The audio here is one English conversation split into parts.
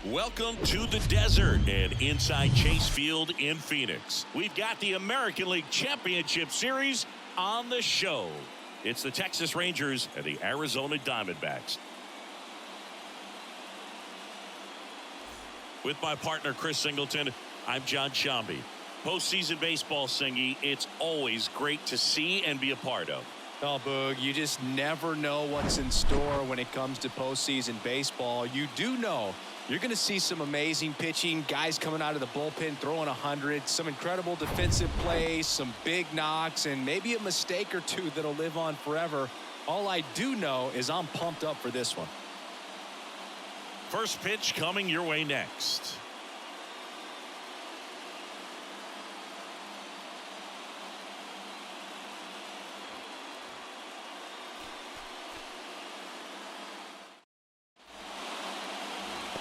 Welcome to the desert and inside Chase Field in Phoenix. We've got the American League Championship Series on the show. It's the Texas Rangers and the Arizona Diamondbacks. With my partner Chris Singleton, I'm John Shambi. Postseason baseball, Singy, it's always great to see and be a part of. Oh, Boog, you just never know what's in store when it comes to postseason baseball. You do know you're going to see some amazing pitching, guys coming out of the bullpen throwing 100, some incredible defensive plays, some big knocks, and maybe a mistake or two that'll live on forever. All I do know is I'm pumped up for this one. First pitch coming your way next.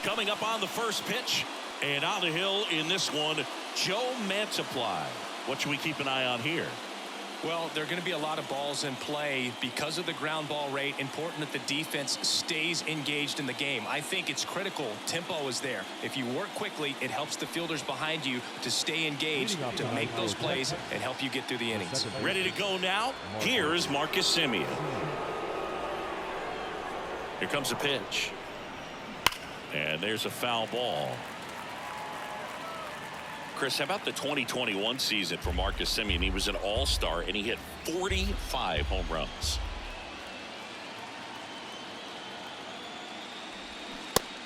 Coming up on the first pitch and on the hill in this one, Joe Mantiply. What should we keep an eye on here? Well, there are going to be a lot of balls in play because of the ground ball rate. Important that the defense stays engaged in the game. I think it's critical. Tempo is there. If you work quickly, it helps the fielders behind you to stay engaged, to make those plays and help you get through the innings. Ready to go now? Here's Marcus Semien. Here comes the pitch. And there's a foul ball. Chris, how about the 2021 season for Marcus Semien? He was an all-star and he hit 45 home runs.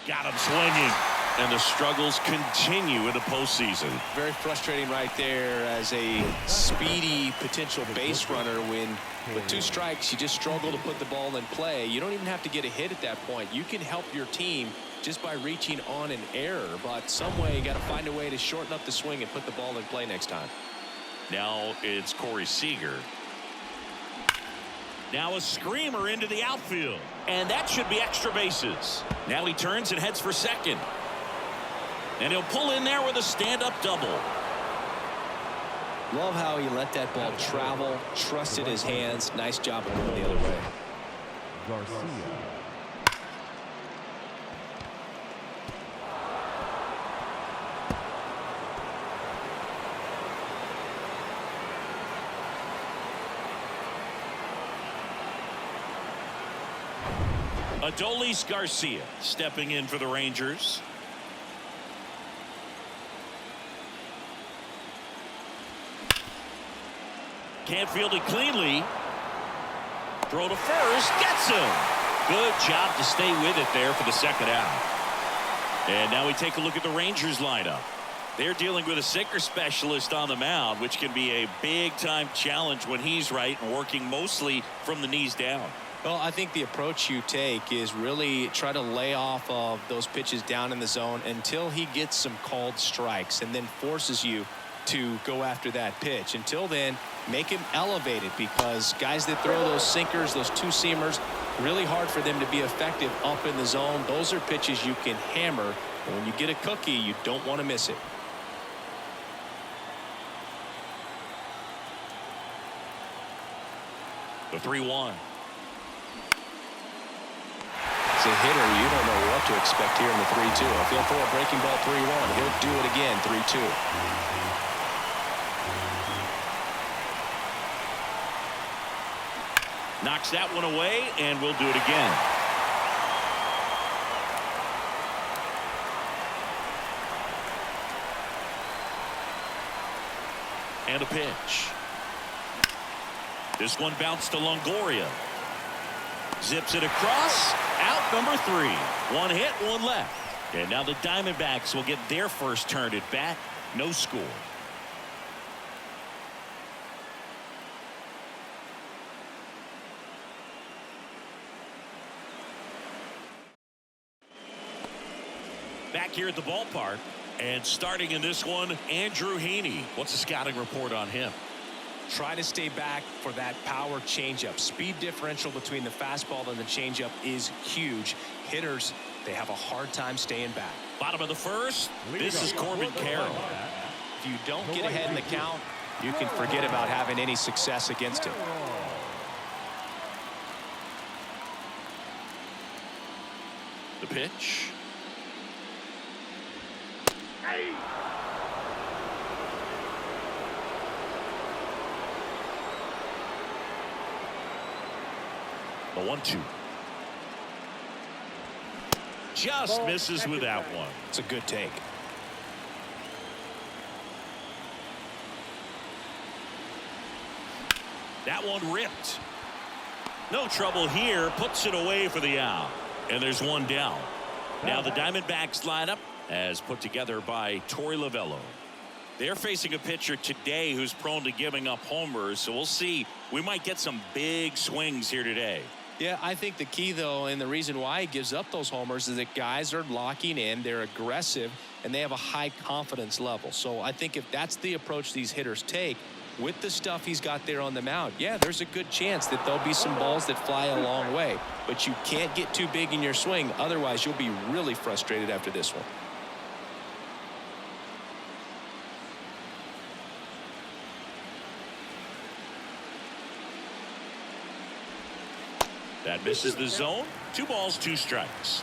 Got him swinging. And the struggles continue in the postseason. Very frustrating right there as a speedy potential base runner when with 2 strikes you just struggle to put the ball in play. You don't even have to get a hit at that point. You can help your team just by reaching on an error, but some way you got to find a way to shorten up the swing and put the ball in play next time. Now it's Corey Seager. Now a screamer into the outfield, and that should be extra bases. Now he turns and heads for second. And he'll pull in there with a stand-up double. Love how he let that ball travel, trusted his hands. Nice job of going the other way. Garcia. Adolis Garcia stepping in for the Rangers. Can't field it cleanly. Throw to first. Gets him. Good job to stay with it there for the second out. And now we take a look at the Rangers lineup. They're dealing with a sinker specialist on the mound, which can be a big-time challenge when he's right and working mostly from the knees down. Well, I think the approach you take is really try to lay off of those pitches down in the zone until he gets some called strikes and then forces you to go after that pitch. Until then, make him elevated, because guys that throw those sinkers, those 2-seamers, really hard for them to be effective up in the zone. Those are pitches you can hammer. And when you get a cookie, you don't want to miss it. The 3-1. As a hitter, you don't know what to expect here in the 3-2. If he'll throw a breaking ball 3-1, he'll do it again 3-2. Knocks that one away, and we'll do it again. And a pitch. This one bounced to Longoria. Zips it across. Out number 3. 1 hit, 1 left. And now the Diamondbacks will get their first turn at bat. No score. Back here at the ballpark, and starting in this one, Andrew Heaney. What's the scouting report on him? Try to stay back for that power changeup. Speed differential between the fastball and the changeup is huge. Hitters, they have a hard time staying back. Bottom of the first, this is Corbin Carroll. If you don't get ahead in the count, you can forget about having any success against him. The pitch. The 1-2. Just misses with that one. It's a good take. That one ripped. No trouble here. Puts it away for the out. And there's one down. Now the Diamondbacks lineup as put together by Torey Lovello. They're facing a pitcher today who's prone to giving up homers. So we'll see. We might get some big swings here today. Yeah, I think the key, though, and the reason why he gives up those homers is that guys are locking in, they're aggressive, and they have a high confidence level. So I think if that's the approach these hitters take, with the stuff he's got there on the mound, yeah, there's a good chance that there'll be some balls that fly a long way. But you can't get too big in your swing, otherwise you'll be really frustrated after this one. That misses the zone. 2 balls, 2 strikes.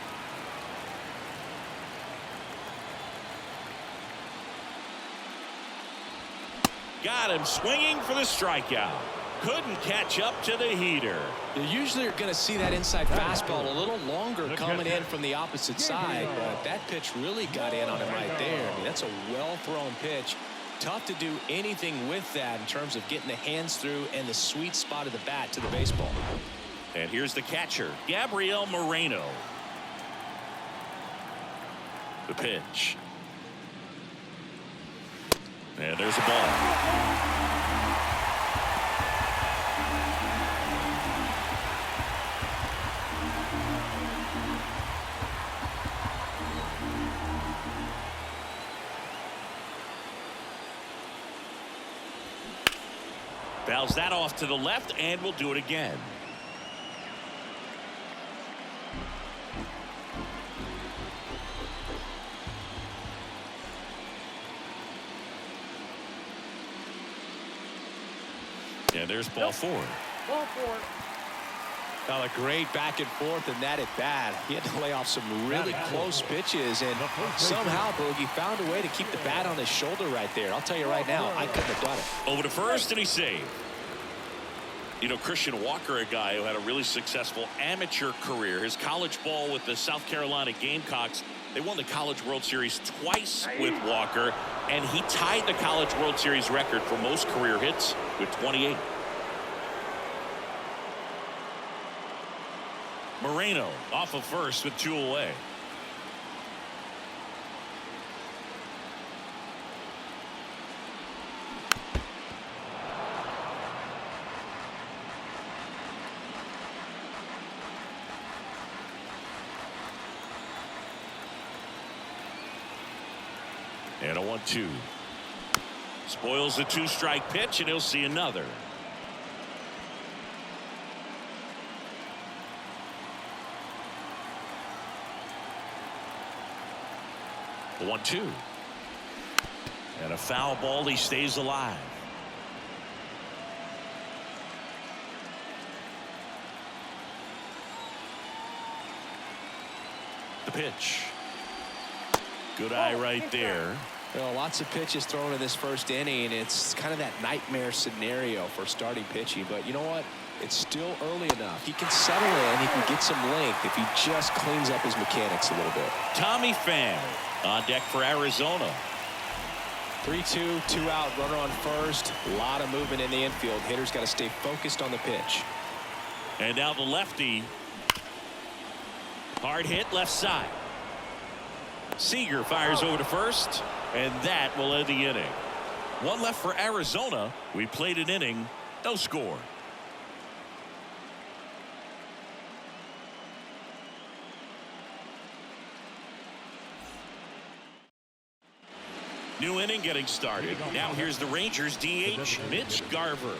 Got him swinging for the strikeout. Couldn't catch up to the heater. You usually are going to see that inside fastball a little longer coming in from the opposite side, but that pitch really got in on him right there. I mean, that's a well-thrown pitch. Tough to do anything with that in terms of getting the hands through and the sweet spot of the bat to the baseball. And here's the catcher, Gabriel Moreno. The pitch. And there's a ball. Fouls that off to the left, and we'll do it again. And there's ball 4. Ball 4. Well, a great back and forth in that at bat. He had to lay off some really close pitches, and somehow Boogie found a way to keep the bat on his shoulder right there. I'll tell you right now, I couldn't have done it. Over to first, and he saved. You know, Christian Walker, a guy who had a really successful amateur career. His college ball with the South Carolina Gamecocks. They won the College World Series twice with Walker, and he tied the College World Series record for most career hits with 28. Moreno off of first with 2 away. And a 1-2. Spoils the 2-strike pitch, and he'll see another. The 1-2. And a foul ball. He stays alive. The pitch. Good eye right there. Well, lots of pitches thrown in this first inning. It's kind of that nightmare scenario for starting pitching. But you know what? It's still early enough. He can settle in. He can get some length if he just cleans up his mechanics a little bit. Tommy Pham on deck for Arizona. 3-2, 2 out, runner on first. A lot of movement in the infield. Hitter's got to stay focused on the pitch. And now the lefty. Hard hit left side. Seager fires over to first, and that will end the inning. 1 left for Arizona. We played an inning, no score. New inning getting started. Now here's the Rangers DH, Mitch Garver.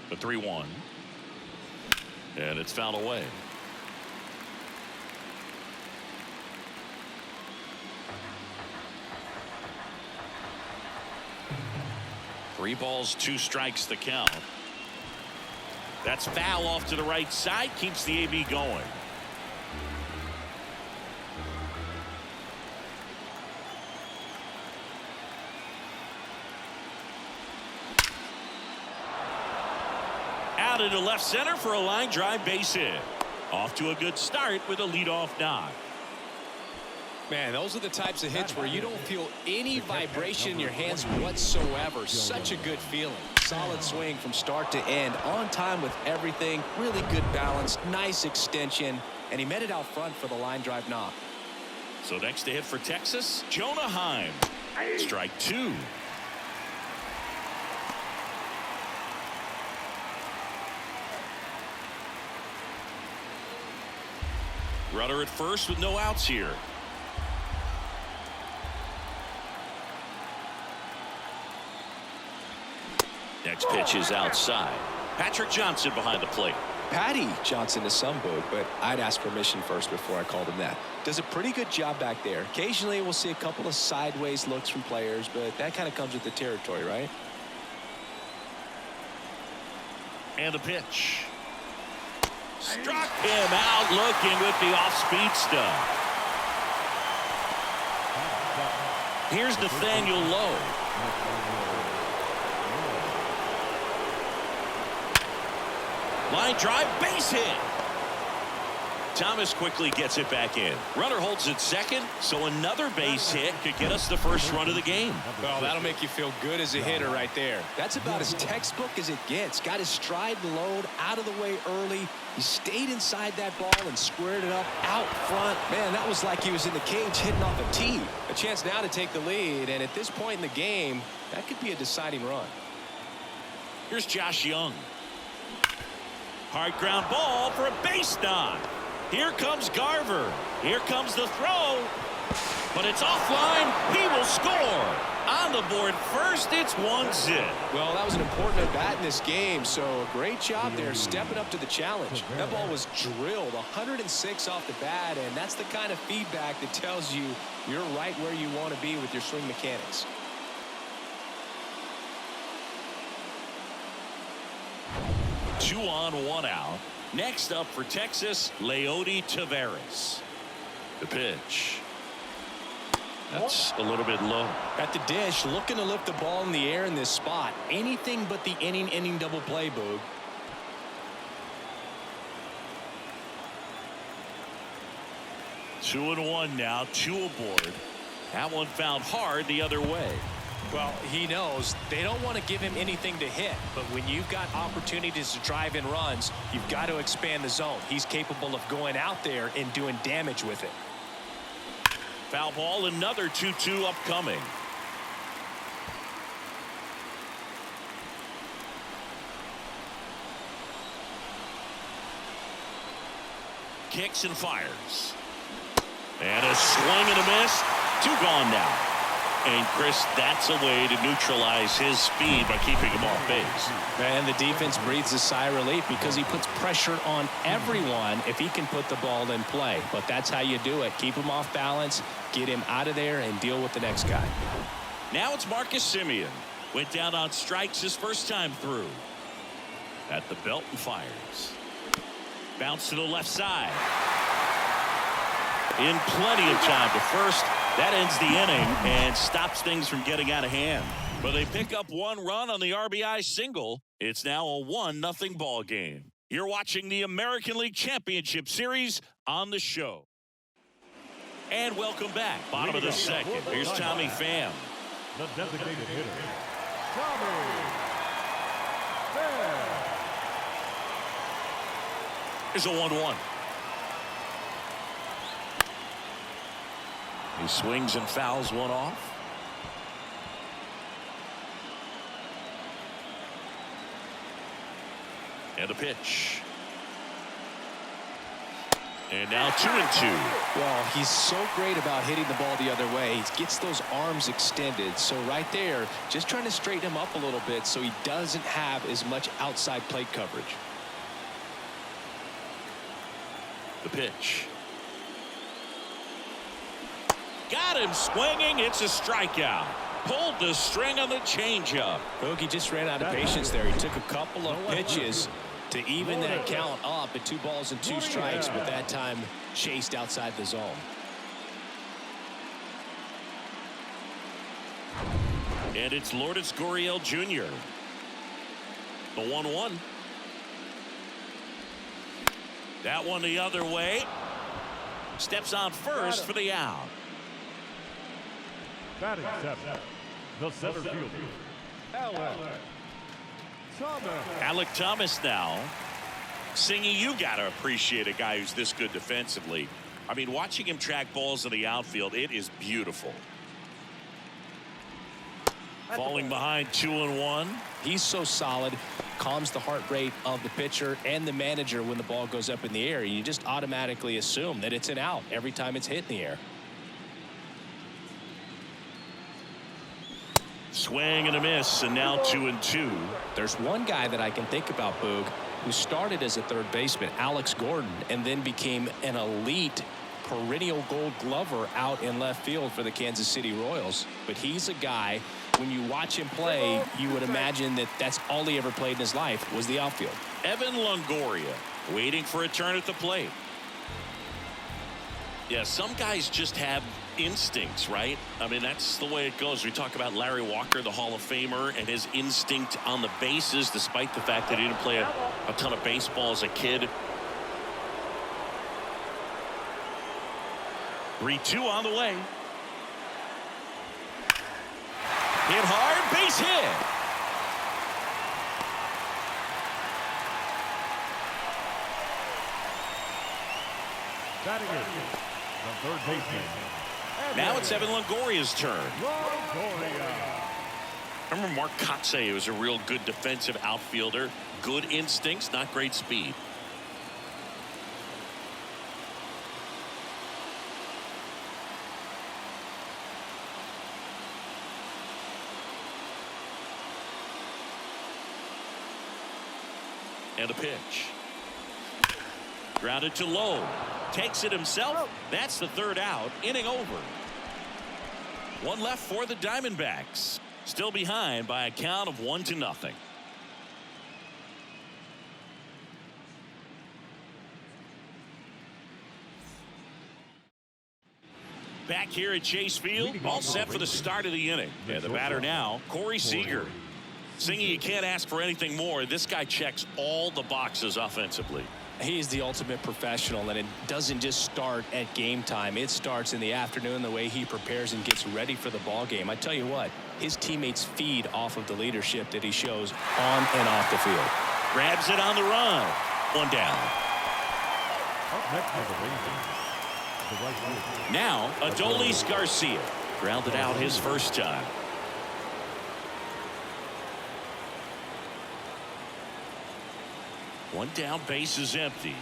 The 3-1. And it's fouled away. 3 balls, 2 strikes the count. That's foul off to the right side, keeps the AB going. Out into left center for a line drive base hit. Off to a good start with a leadoff knock. Man, those are the types of hits where you don't feel any vibration in your hands whatsoever. Such a good feeling. Solid swing from start to end. On time with everything. Really good balance. Nice extension. And he met it out front for the line drive knock. So next to hit for Texas, Jonah Heim. Strike 2. Runner at first with no outs here. Next pitch is outside. Patrick Johnson behind the plate. Patty Johnson to some book, but I'd ask permission first before I called him that. Does a pretty good job back there. Occasionally we'll see a couple of sideways looks from players, but that kind of comes with the territory, right? And the pitch. Struck him out looking with the off-speed stuff. Here's Nathaniel Lowe. Line drive, base hit. Thomas quickly gets it back in. Runner holds at second, so another base hit could get us the first run of the game. Well, that'll make you feel good as a hitter right there. That's about as textbook as it gets. Got his stride and load out of the way early. He stayed inside that ball and squared it up out front. Man, that was like he was in the cage hitting off a tee. A chance now to take the lead, and at this point in the game, that could be a deciding run. Here's Josh Young. Hard ground ball for a base knock. Here comes Garver. Here comes the throw. But it's offline. He will score. On the board first, it's 1-0. Well, that was an important at-bat in this game, so a great job there stepping up to the challenge. That ball was drilled 106 off the bat, and that's the kind of feedback that tells you you're right where you want to be with your swing mechanics. Two on, 1 out. Next up for Texas, Leody Taveras. The pitch. That's a little bit low. At the dish, looking to lift the ball in the air in this spot. Anything but the inning double play, Boog. Two and 1 now, 2 aboard. That one found hard the other way. Well, he knows they don't want to give him anything to hit, but when you've got opportunities to drive in runs, you've got to expand the zone. He's capable of going out there and doing damage with it. Foul ball, another 2-2 upcoming. Kicks and fires. And a swing and a miss. 2 gone now. And Chris, that's a way to neutralize his speed by keeping him off base. And the defense breathes a sigh of relief because he puts pressure on everyone if he can put the ball in play. But that's how you do it. Keep him off balance, get him out of there, and deal with the next guy. Now it's Marcus Semien. Went down on strikes his first time through. At the belt and fires. Bounce to the left side. In plenty of time to first. That ends the inning and stops things from getting out of hand. But they pick up 1 run on the RBI single. It's now a 1-0 ball game. You're watching the American League Championship Series on the show. And welcome back. Bottom of the second. Here's Tommy Pham. The designated hitter, Tommy Pham. Here's a 1-1. He swings and fouls one off. And a pitch. And now 2-2. Well, he's so great about hitting the ball the other way. He gets those arms extended. So right there, just trying to straighten him up a little bit so he doesn't have as much outside plate coverage. The pitch. Got him swinging. It's a strikeout. Pulled the string on the changeup. Bogey just ran out of patience there. He took a couple of pitches to even that count up at 2 balls and 2 strikes, but that time chased outside the zone. And it's Lourdes Gurriel Jr. The 1-1. That one the other way. Steps on first for the out. Batting 7, the center fielder, Alec Thomas now. Singy, you got to appreciate a guy who's this good defensively. I mean, watching him track balls in the outfield, it is beautiful. Falling behind 2-1. He's so solid, calms the heart rate of the pitcher and the manager when the ball goes up in the air. You just automatically assume that it's an out every time it's hit in the air. Swing and a miss, and now 2-2. There's one guy that I can think about, Boog, who started as a third baseman, Alex Gordon, and then became an elite perennial Gold Glover out in left field for the Kansas City Royals. But he's a guy, when you watch him play, you would imagine that that's all he ever played in his life was the outfield. Evan Longoria waiting for a turn at the plate. Yeah, some guys just have instincts, right? I mean, that's the way it goes. We talk about Larry Walker, the Hall of Famer, and his instinct on the bases, despite the fact that he didn't play a ton of baseball as a kid. 3-2 on the way. Hit hard, base hit. batting in, the third baseman. Now it's Evan Longoria's turn. Longoria. I remember Mark Kotsay was a real good defensive outfielder. Good instincts, not great speed. And a pitch. Grounded to low. Takes it himself. That's the third out. Inning over. One left for the Diamondbacks. Still behind by a count of 1-0. Back here at Chase Field, all set for the start of the inning. And the batter now, Corey Seager. Singy, you can't ask for anything more. This guy checks all the boxes offensively. He's the ultimate professional, and it doesn't just start at game time. It starts in the afternoon, the way he prepares and gets ready for the ball game. I tell you what, his teammates feed off of the leadership that he shows on and off the field. Grabs it on the run. One down. Up next for the Rangers, the right fielder. Now, Adolis Garcia. Grounded out his first time. One down, base is empty.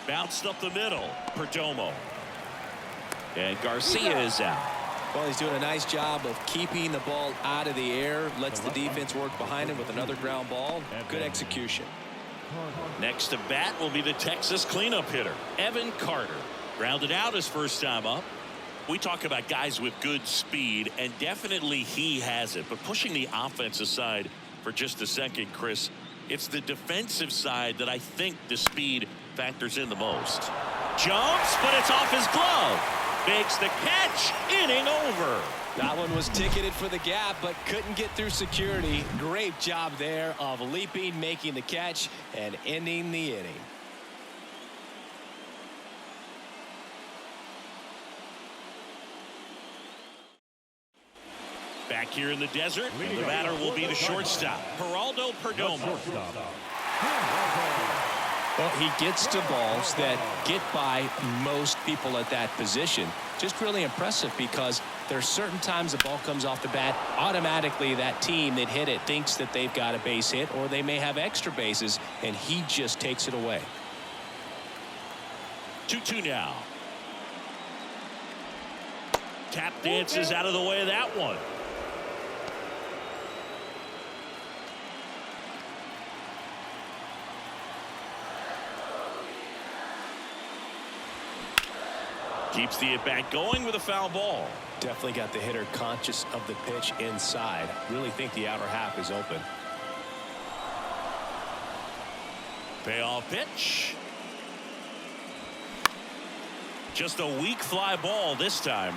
Bounced up the middle. Perdomo. And Garcia is out. Well, he's doing a nice job of keeping the ball out of the air. Lets the defense work behind him with another ground ball. Good execution. Next to bat will be the Texas cleanup hitter, Evan Carter. Grounded out his first time up. We talk about guys with good speed, and definitely he has it. But pushing the offense aside for just a second, Chris, it's the defensive side that I think the speed factors in the most. Jumps, but it's off his glove. Makes the catch. Inning over. That one was ticketed for the gap, but couldn't get through security. Great job there of leaping, making the catch, and ending the inning. Back here in the desert, the batter will be the shortstop, Geraldo Perdomo. Well, he gets to balls that get by most people at that position. Just really impressive, because there's certain times the ball comes off the bat, automatically that team that hit it thinks that they've got a base hit, or they may have extra bases, and he just takes it away. 2-2 now. Tap dances out of the way of that one. Keeps the at-bat going with a foul ball. Definitely got the hitter conscious of the pitch inside. Really think the outer half is open. Payoff pitch. Just a weak fly ball this time.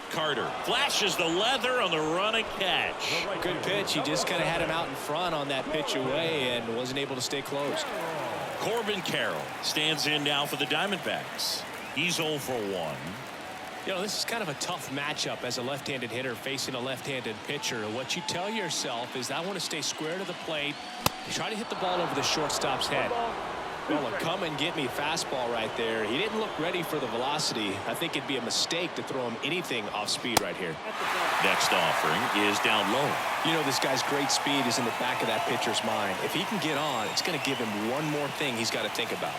Carter flashes the leather on the running catch. Good pitch. He just kind of had him out in front on that pitch away and wasn't able to stay closed. Corbin Carroll stands in now for the Diamondbacks. He's 0 for 1. You know, this is kind of a tough matchup as a left-handed hitter facing a left-handed pitcher. What you tell yourself is, I want to stay square to the plate, try to hit the ball over the shortstop's head. Well, a come and get me fastball right there. He didn't look ready for the velocity. I think it'd be a mistake to throw him anything off speed right here. Next offering is down low. You know, this guy's great speed is in the back of that pitcher's mind. If he can get on, it's going to give him one more thing he's got to think about.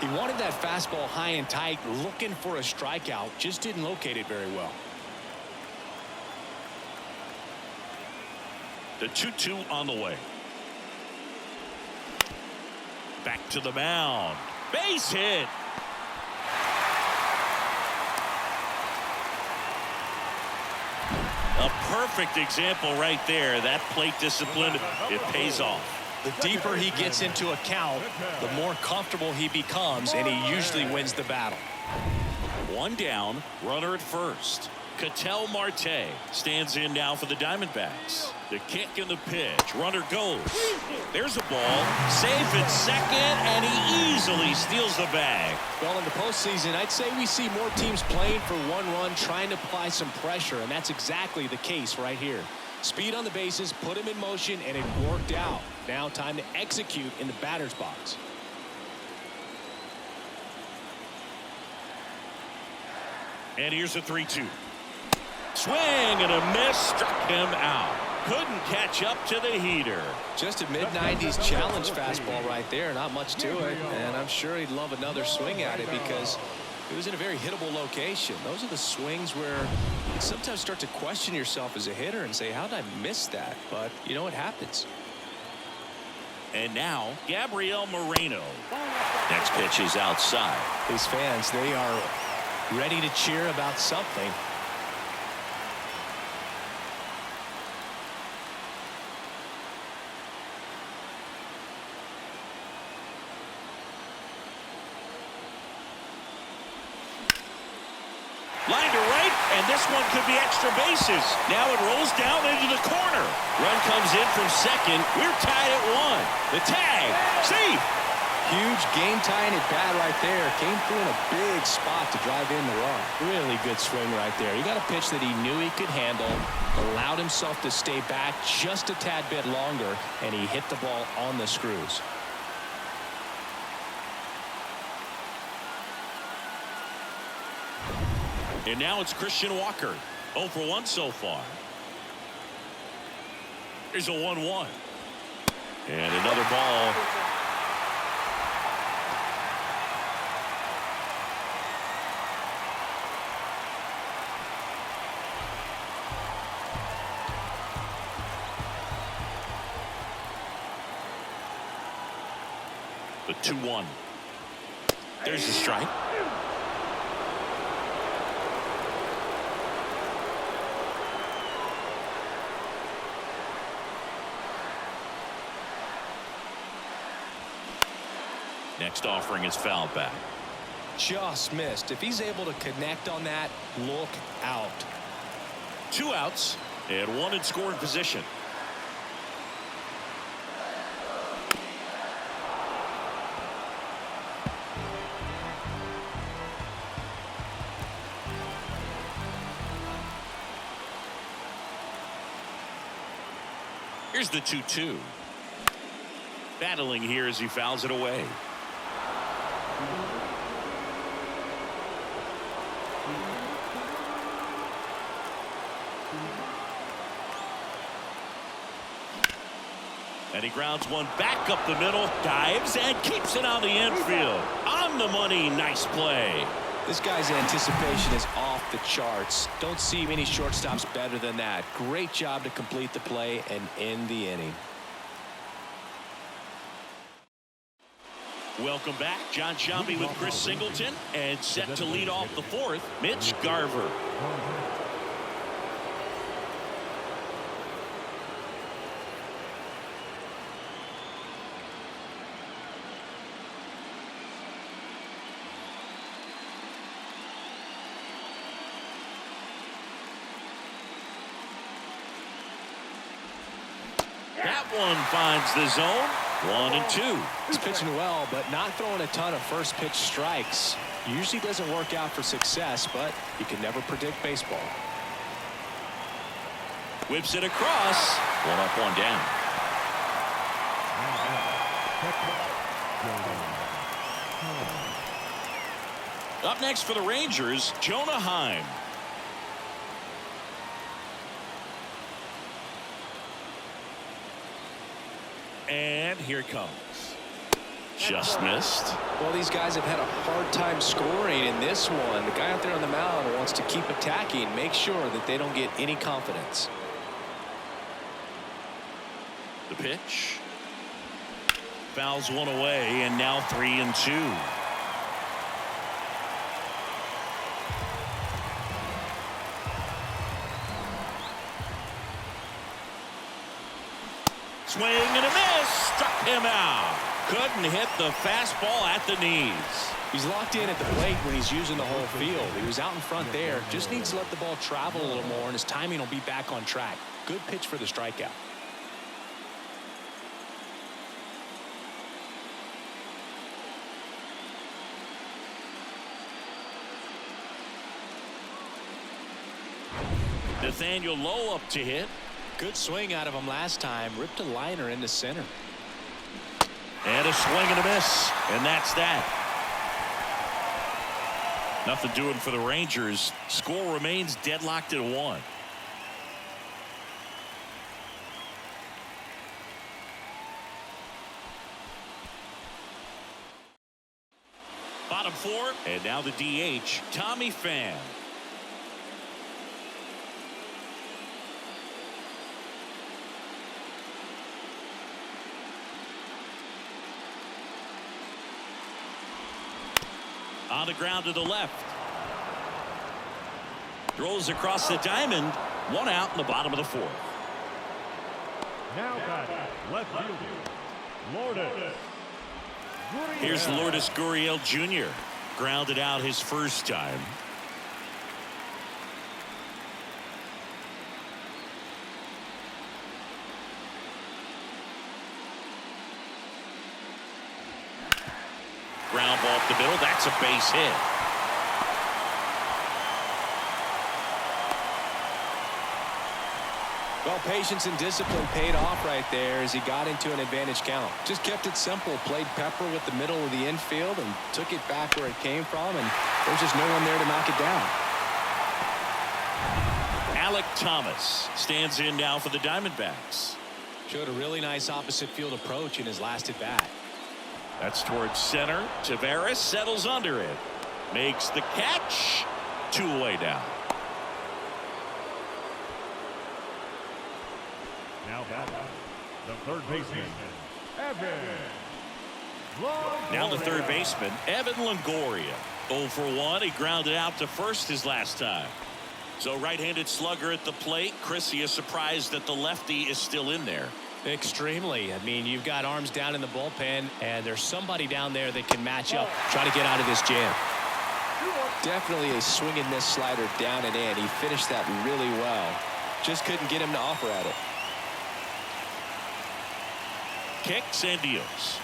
He wanted that fastball high and tight, looking for a strikeout. Just didn't locate it very well. The 2-2 on the way. Back to the mound. Base hit. A perfect example right there. That plate discipline, it pays off. The deeper he gets into a count, the more comfortable he becomes, and he usually wins the battle. One down, runner at first. Ketel Marte stands in now for the Diamondbacks. The kick and the pitch. Runner goes. There's a ball. Safe at second, and he easily steals the bag. Well, in the postseason, I'd say we see more teams playing for one run, trying to apply some pressure, and that's exactly the case right here. Speed on the bases, put him in motion, and it worked out. Now time to execute in the batter's box. And here's a 3-2. Swing and a miss, struck him out. Couldn't catch up to the heater. Just a mid-90s challenge fastball right there. Not much to it, and I'm sure he'd love another swing at it because it was in a very hittable location. Those are the swings where you sometimes start to question yourself as a hitter and say, how did I miss that? But, you know, it happens. And now, Gabriel Moreno. Next pitch is outside. These fans, they are ready to cheer about something. Line to right, and this one could be extra bases. Now it rolls down into the corner. Run comes in from second. We're tied at 1. The tag, safe. Huge game-tying at bat right there. Came through in a big spot to drive in the run. Really good swing right there. He got a pitch that he knew he could handle, allowed himself to stay back just a tad bit longer, and he hit the ball on the screws. And now it's Christian Walker. 0 for 1 so far. Here's a 1-1. And another ball. The 2-1. There's the strike. Next offering is fouled back. Just missed. If he's able to connect on that, look out. 2 outs and 1 in scoring position. Here's the 2-2. Battling here as he fouls it away. And he grounds one back up the middle, dives and keeps it on the infield. On the money, nice play. This guy's anticipation is off the charts. Don't see many shortstops better than that. Great job to complete the play and end the inning. Welcome back. John Shelby with Chris Singleton and set to lead off the fourth, Mitch Garver. That one finds the zone. 1-2. He's pitching well, but not throwing a ton of first pitch strikes. Usually doesn't work out for success, but you can never predict baseball. Whips it across. 1 up, 1 down. Up next for the Rangers, Jonah Heim. And here it comes. Just missed. Well, these guys have had a hard time scoring in this one. The guy out there on the mound wants to keep attacking, make sure that they don't get any confidence. The pitch. Fouls one away, and now 3-2. Swing and a miss. Struck him out. Couldn't hit the fastball at the knees. He's locked in at the plate when he's using the whole field. He was out in front there. Just needs to let the ball travel a little more, and his timing will be back on track. Good pitch for the strikeout. Nathaniel Lowe up to hit. Good swing out of him last time. Ripped a liner into center. And a swing and a miss. And that's that. Nothing doing for the Rangers. Score remains deadlocked at 1. Bottom 4. And now the DH, Tommy Pham. On the ground to the left. Throws across the diamond. 1 out in the bottom of the 4th. Now back, left fielder, Lourdes. Here's Lourdes Gurriel Jr. Grounded out his first time. Ground ball up the middle. That's a base hit. Well, patience and discipline paid off right there as he got into an advantage count. Just kept it simple. Played pepper with the middle of the infield and took it back where it came from, and there's just no one there to knock it down. Alec Thomas stands in now for the Diamondbacks. Showed a really nice opposite field approach in his last at bat. That's towards center. Tavares settles under it. Makes the catch. 2 away down. Now back, the third baseman, Evan. Now the third baseman, Evan Longoria. 0 for 1. He grounded out to first his last time. So right-handed slugger at the plate. Chris, he is surprised that the lefty is still in there. Extremely. I mean, you've got arms down in the bullpen, and there's somebody down there that can match up, try to get out of this jam. Definitely a swing and miss slider down and in. He finished that really well. Just couldn't get him to offer at it. Kicks and deals.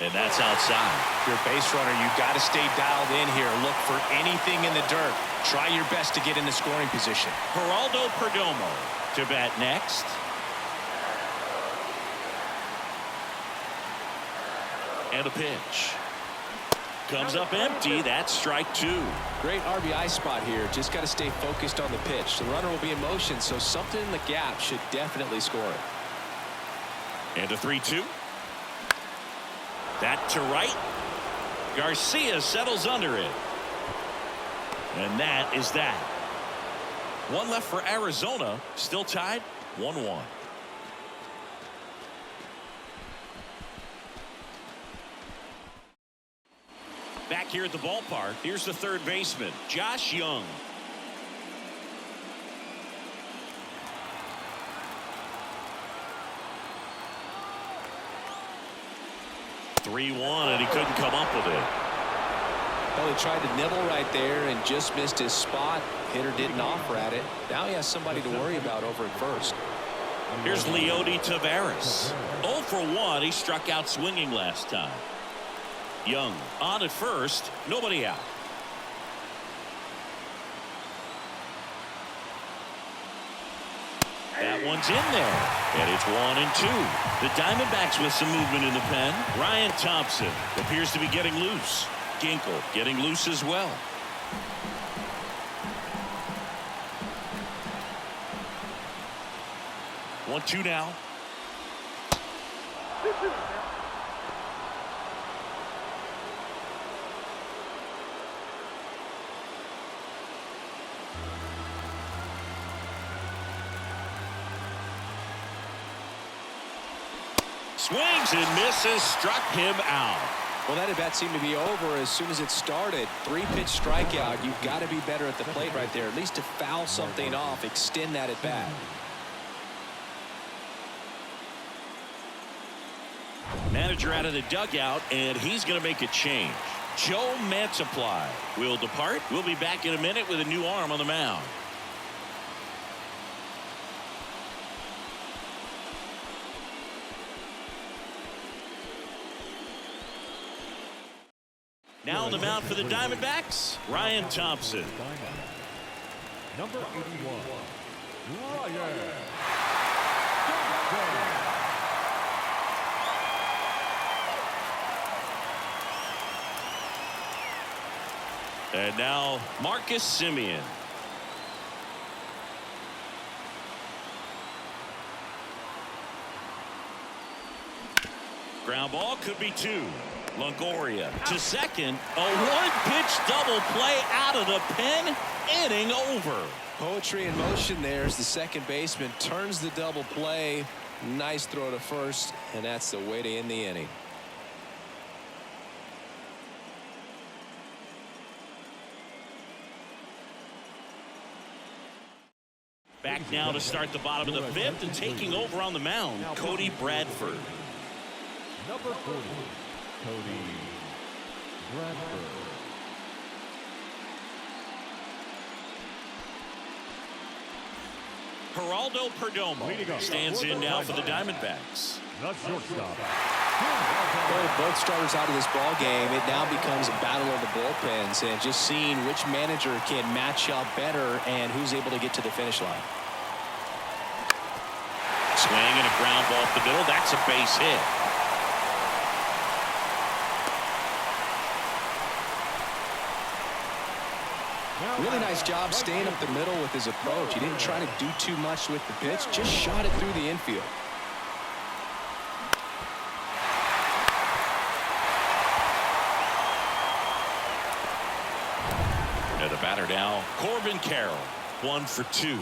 And that's outside. If you're a base runner, you've got to stay dialed in here. Look for anything in the dirt. Try your best to get in the scoring position. Geraldo Perdomo to bat next. And a pitch. Comes up empty. That's strike 2. Great RBI spot here. Just got to stay focused on the pitch. The runner will be in motion, so something in the gap should definitely score it. And a 3-2. That to right. Garcia settles under it. And that is that. 1 left for Arizona. Still tied 1-1. here at the ballpark. Here's the third baseman, Josh Young. 3-1, and he couldn't come up with it. Well, he tried to nibble right there and just missed his spot. Hitter didn't offer at it. Now he has somebody to worry about over at first. Here's Leody Taveras. 0 for 1. He struck out swinging last time. Young on at first. Nobody out. That one's in there. And it's 1-2. The Diamondbacks with some movement in the pen. Ryan Thompson appears to be getting loose. Ginkel getting loose as well. One, two now. Swings and misses, struck him out. Well, that at bat seemed to be over as soon as it started. 3-pitch strikeout. You've got to be better at the plate right there, at least to foul something off, extend that at bat. Manager out of the dugout, and he's going to make a change. Joe Mantiply will depart. We'll be back in a minute with a new arm on the mound. Now on the mound for the Diamondbacks, Ryan Thompson. Number 81, Ryan. And now Marcus Semien. Ground ball could be 2. Longoria to second. A one-pitch double play out of the pen. Inning over. Poetry in motion there as the second baseman turns the double play. Nice throw to first, and that's the way to end the inning. Back now to start the bottom of the 5th, and taking over on the mound, Cody Bradford. Number 40, Cody Bradford. Geraldo Perdomo stands in now for the Diamondbacks. The shortstop. Both starters out of this ball game. It now becomes a battle of the bullpens and just seeing which manager can match up better and who's able to get to the finish line. Swing and a ground ball off the middle. That's a base hit. Really nice job staying up the middle with his approach. He didn't try to do too much with the pitch, just shot it through the infield. And the batter now, Corbin Carroll. 1 for 2.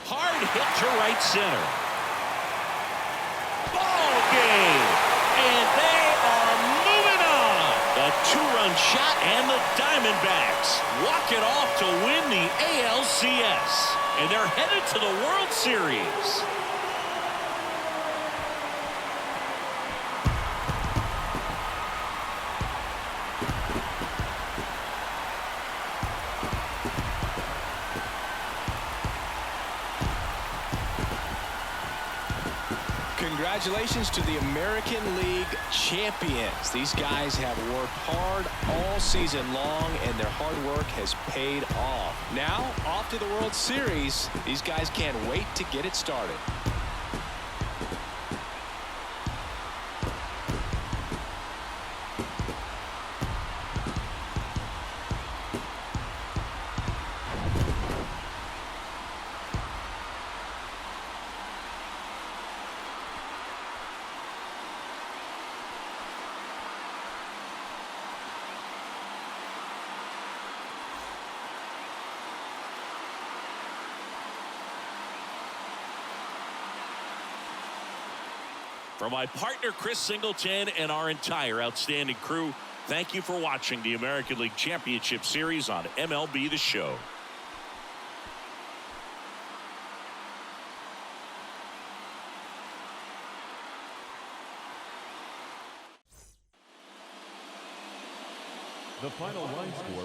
Hard hit to right center. Ball game. And they are moving on. A 2-run shot, and the Diamondbacks walk it off to win the ALCS. And they're headed to the World Series. Congratulations to the American League champions. These guys have worked hard all season long, and their hard work has paid off. Now, off to the World Series. These guys can't wait to get it started. From my partner Chris Singleton and our entire outstanding crew, thank you for watching the American League Championship Series on MLB The Show. The final line score